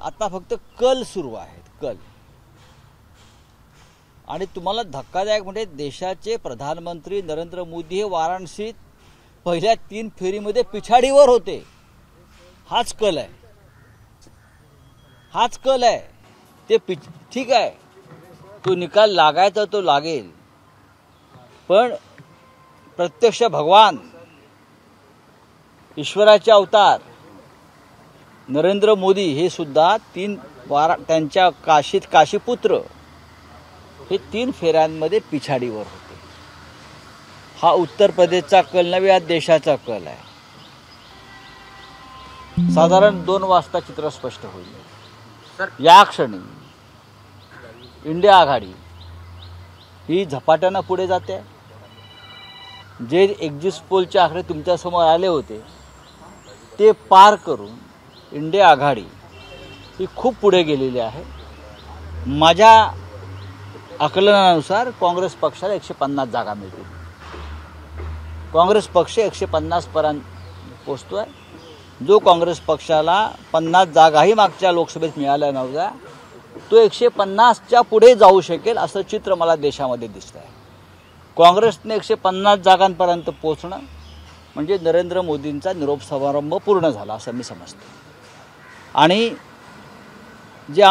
आता फक्त कल सुरू आहेत, कल. आणि तुम्हाला धक्कादायक म्हणजे देशाचे प्रधानमंत्री नरेंद्र मोदी हे वाराणसीत पहिल्या 3 फेरीमध्ये पिछाडीवर होते. हाच कल आहे, हाच कल आहे. ते ठीक आहे, तो निकाल लागायचा तो लागेल, पण प्रत्यक्ष भगवान ईश्वराचे अवतार नरेंद्र मोदी हे सुद्धा त्यांच्या काशीपुत्र हे 3 फेऱ्यांमध्ये पिछाडीवर होते. हा उत्तर प्रदेशचा कल नव्हे, हा देशाचा कल आहे. साधारण 2 वाजता चित्र स्पष्ट होईल. या क्षणी इंडिया आघाडी ही झपाट्यानं पुढे जाते. जे एक्झिट पोलचे आकडे तुमच्यासमोर आले होते ते पार करून इंडिया आघाडी ही खूप पुढे गेलेली आहे. माझ्या आकलनानुसार काँग्रेस पक्षाला 150 जागा मिळतील. काँग्रेस पक्ष 150 पर्यंत पोहोचतोय. जो काँग्रेस पक्षाला 50 जागाही मागच्या लोकसभेत मिळाल्या नव्हत्या, तो 150च्या पुढे जाऊ शकेल असं चित्र मला देशामध्ये दिसत आहे. काँग्रेसने 150 जागांपर्यंत पोहोचणं म्हणजे नरेंद्र मोदींचा निरोप समारंभ पूर्ण झाला असं मी समजतो. आणि जो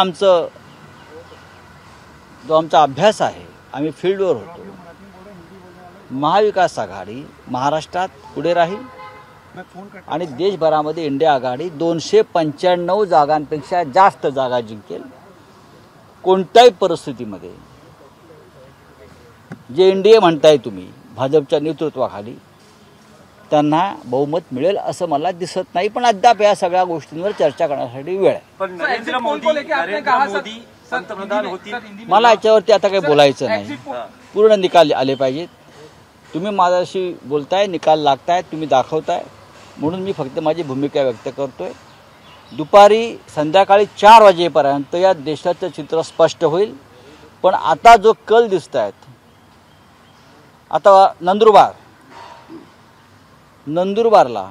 आमचा अभ्यास आहे, आम्ही फील्डवर होतो, महाविकास आघाडी महाराष्ट्रात पुढे राहील आणि देशभरामध्ये इंडिया आघाडी 295 जागांपेक्षा जास्त जागा जिंकेल. कोणत्याही परिस्थितीमध्ये जे एनडीए म्हणताय तुम्ही भाजपच्या नेतृत्वाखाली, त्यांना बहुमत मिळेल असं मला दिसत नाही. पण अद्याप या सगळ्या गोष्टींवर चर्चा करण्यासाठी वेळ आहे. पण नरेंद्र मोदी पंतप्रधान होतील, मला याच्यावरती आता काही बोलायचं नाही. पूर्ण निकाल आले पाहिजेत. तुम्ही माझ्याशी बोलताय, निकाल लागतायत, तुम्ही दाखवताय, म्हणून मी फक्त माझी भूमिका व्यक्त करतोय. दुपारी संध्याकाळी 4 वाजेपर्यंत या देशाचं चित्र स्पष्ट होईल. पण आता जो कल दिसत आहेत, आता नंदुरबारला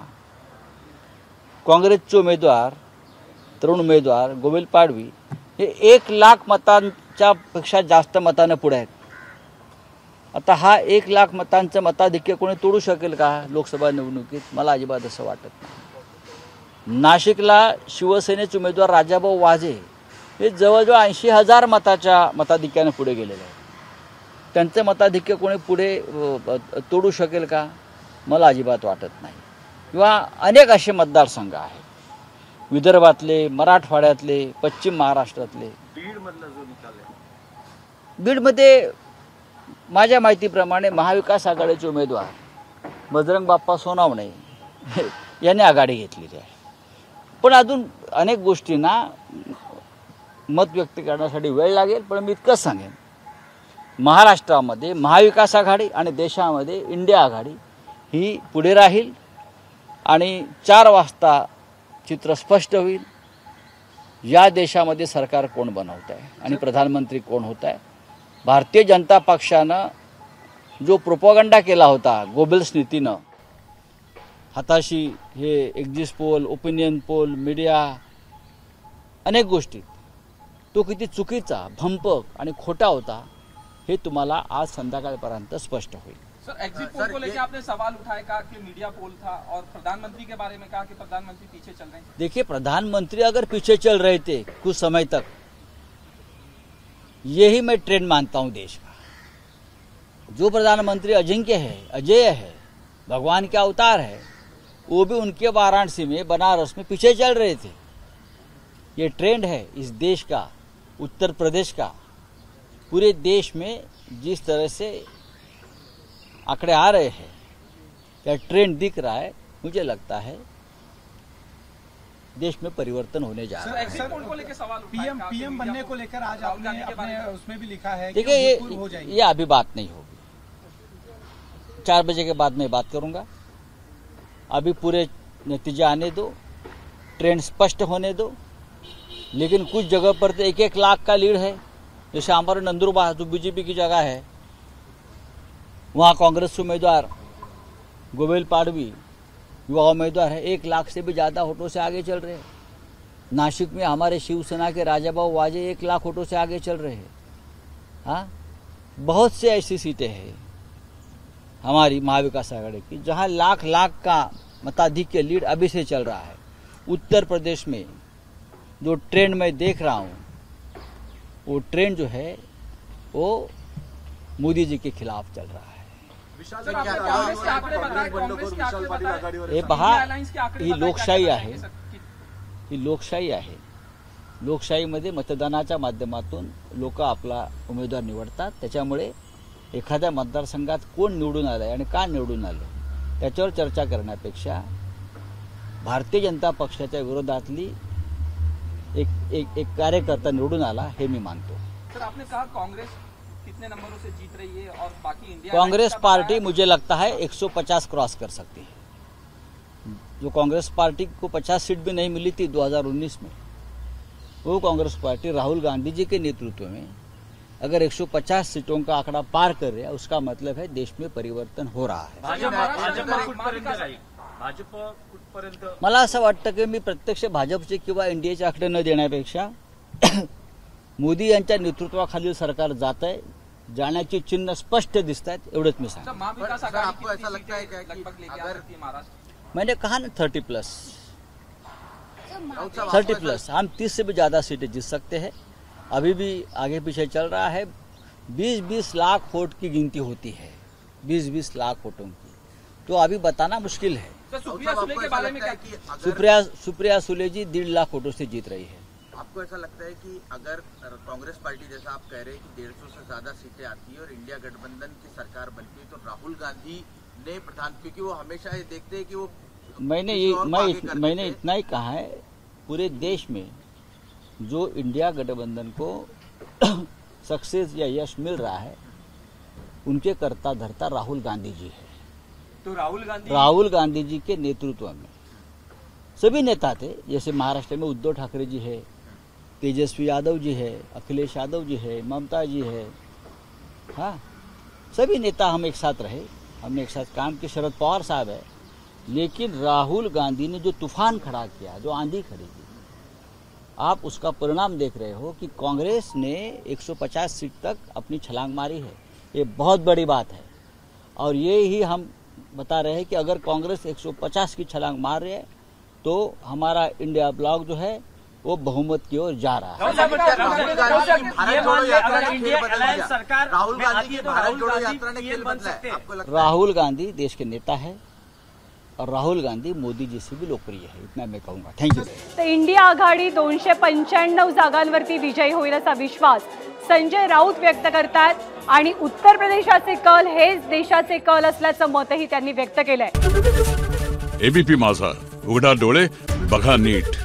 काँग्रेसचे उमेदवार, तरुण उमेदवार गोविल पाडवी हे 1 लाख मतांच्या पेक्षा जास्त मताने पुढे आहेत. आता हा 1 लाख मतांचं मताधिक्य कोणी तोडू शकेल का लोकसभा निवडणुकीत? मला अजिबात असं वाटत नाही. नाशिकला शिवसेनेचे उमेदवार राजाभाऊ वाजे हे जवळजवळ 80,000 मताच्या मताधिक्याने पुढे गेलेले आहेत. त्यांचं मताधिक्य कोणी पुढे तोडू शकेल का? मला अजिबात वाटत नाही. किंवा अनेक असे मतदारसंघ आहेत, विदर्भातले, मराठवाड्यातले, पश्चिम महाराष्ट्रातले. बीडमधला जो निकाल आहे, बीडमध्ये माझ्या माहितीप्रमाणे महाविकास आघाडीचे उमेदवार बजरंग बाप्पा सोनवणे यांनी आघाडी घेतलेली आहे. पण अजून अनेक गोष्टींना मत व्यक्त करण्यासाठी वेळ लागेल. पण मी इतकंच सांगेन, महाराष्ट्रामध्ये महाविकास आघाडी आणि देशामध्ये इंडिया आघाडी ही पुढे राहील आणि 4 वाजता चित्र स्पष्ट होईल. या देशामध्ये सरकार कोण बनवत आहे आणि प्रधानमंत्री कोण होत आहे. भारतीय जनता पक्षानं जो प्रोपगंडा केला होता गोबेल्स नीतीनं, हाताशी हे exit poll, opinion poll, media, अनेक गोष्टी, तो किती चुकीचा, भंपक आणि खोटा होता हे तुम्हाला आज संध्याकाळपर्यंत स्पष्ट होईल. सर, एग्जिट पोल को लेकर आपने सवाल उठाया, कहा कि मीडिया पोल था, और प्रधानमंत्री के बारे में कहा कि प्रधानमंत्री पीछे चल रहे हैं. देखिए, प्रधानमंत्री अगर पीछे चल रहे थे कुछ समय तक, यही मैं ट्रेंड मानता हूं देश का. जो प्रधानमंत्री अजिंक्य है, अजय है, भगवान के अवतार है, वो भी उनके वाराणसी में, बनारस में पीछे चल रहे थे. ये ट्रेंड है इस देश का, उत्तर प्रदेश का. पूरे देश में जिस तरह से आंकड़े आ रहे हैं, या ट्रेंड दिख रहा है, मुझे लगता है देश में परिवर्तन होने जा रहा है. एग्जिट पोल को लेकर सवाल उठाया, पीएम बनने को लेकर आज आपने उसमें भी लिखा है. देखिए, ये अभी बात नहीं होगी. 4 बजे के बाद मैं बात करूंगा. अभी पूरे नतीजे आने दो, ट्रेंड स्पष्ट होने दो. लेकिन कुछ जगह पर तो 1-1 लाख का लीड है. जैसे हमारे नंदुरबार जो बीजेपी की जगह है, वहाँ कांग्रेस उम्मीदवार गोविल पाडवी युवा उम्मीदवार है, 1 लाख से भी ज़्यादा वोटों से आगे चल रहे हैं. नासिक में हमारे शिवसेना के राजाभाऊ वाजे 1 लाख वोटों से आगे चल रहे हैं। हाँ, बहुत से ऐसी सीटें हैं हमारी महाविकास आघाड़ी की जहां लाख का मताधिक्य लीड अभी से चल रहा है। उत्तर प्रदेश में जो ट्रेंड मैं देख रहा हूं, वो ट्रेंड जो है वो मोदी जी के खिलाफ चल रहा है। सर, आपने कांग्रेस के आंकड़े बताए, कांग्रेस के आंकड़े बताए। हे पहा, अलायन्स के आंकड़े ही बताए, लोकशाही क्या आहे, क्या ही लोकशाही आहे। लोकशाहीमध्ये मतदानाच्या माध्यमातून लोक आपला उमेदवार निवडतात। त्याच्यामुळे एखाद्या मतदारसंघात कोण निवडून आलंय आणि का निवडून आलं त्याच्यावर चर्चा करण्यापेक्षा भारतीय जनता पक्षाच्या विरोधातली एक कार्यकर्ता निवडून आला हे मी मानतो। सर, आपने कहा कांग्रेस कितने नंबरों से जीत रही है और बाकी इंडिया कांग्रेस पार्टी मुझे लगता है 150 क्रॉस कर सकती है। जो कांग्रेस पार्टी को 50 सीट भी नहीं मिली थी 2019 में, वो कांग्रेस पार्टी राहुल गांधी जी के नेतृत्व में अगर 150 सीटों का आंकड़ा पार कर रहा है, उसका मतलब है देश में परिवर्तन हो रहा है। भाजप कुठपर्यंत मला असं वाटतं की मी प्रत्यक्ष भाजपचे किंवा एनडीएचे आकडे न देण्यापेक्षा मोदी यांच्या नेतृत्वाखालील सरकार जात आहे, जाण्याची चिन्ह स्पष्ट दिसत आहेत, एवढंच मी सांगतो। महाविकास सर, आपको आघाड़ी ऐसा लगता है क्या कि लगभग लेके आ अगर- सकती है महाराष्ट्र? मैंने कहा ना 30+, हम 30 से भी ज्यादा सीटें जीत सकते हैं। अभी भी आगे पीछे चल रहा है। 20-20 लाख वोट की गिनती होती है, 20-20 लाख वोटों की, तो अभी बताना मुश्किल है। सर, सुप्रिया सुले के बारे में क्या? सुप्रिया सुले जी 1.5 लाख वोटों से जीत रही है। आपको ऐसा लगता है कि अगर कांग्रेस पार्टी जैसा आप कह रहे हैं कि 150 से ज्यादा सीटें आती है और इंडिया गठबंधन की सरकार बनती है, तो राहुल गांधी ने क्योंकि वो हमेशा ये देखते हैं कि वो मैंने इतना ही कहा है, पूरे देश में जो इंडिया गठबंधन को सक्सेस या यश मिल रहा है, उनके कर्ता धर्ता राहुल गांधी जी है। तो राहुल गांधी जी के नेतृत्व में सभी नेता थे, जैसे महाराष्ट्र में उद्धव ठाकरे जी है, तेजस्वी यादव जी है, अखिलेश यादव जी है, ममता जी है। हाँ, सभी नेता हम एक साथ रहे, हमने एक साथ काम किया। शरद पवार साहब है, लेकिन राहुल गांधी ने जो तूफान खड़ा किया, जो आंधी खड़ी की, आप उसका परिणाम देख रहे हो कि कांग्रेस ने 150 सीट तक अपनी छलांग मारी है। ये बहुत बड़ी बात है और ये ही हम बता रहे हैं कि अगर कांग्रेस 150 की छलांग मार रही है तो हमारा इंडिया ब्लॉक जो है वो बहुमत की ओर जा रहा है। राहुल गांधी की भारत जोड़ो यात्रा ने खेल बदल दिया। सरकार राहुल में गांधी आती की है तो भारत राहुल जोड़ो गांधी यात्रा ने PM खेल बन बदला सकते है। हैं। आपको लगता है? राहुल गांधी देश के नेता है और राहुल गांधी मोदी जी से भी लोकप्रिय है, इतना मैं कहूँगा। Thank you. तर इंडिया आघाडी 295 जागांवरती विजयी होईल असा विश्वास संजय राऊत व्यक्त करतात आणि उत्तर प्रदेशाचे कल हेच देशाचे कल असल्याचं मतही त्यांनी व्यक्त केलंय। एबीपी माझा, उघडा डोळे बघा नीट।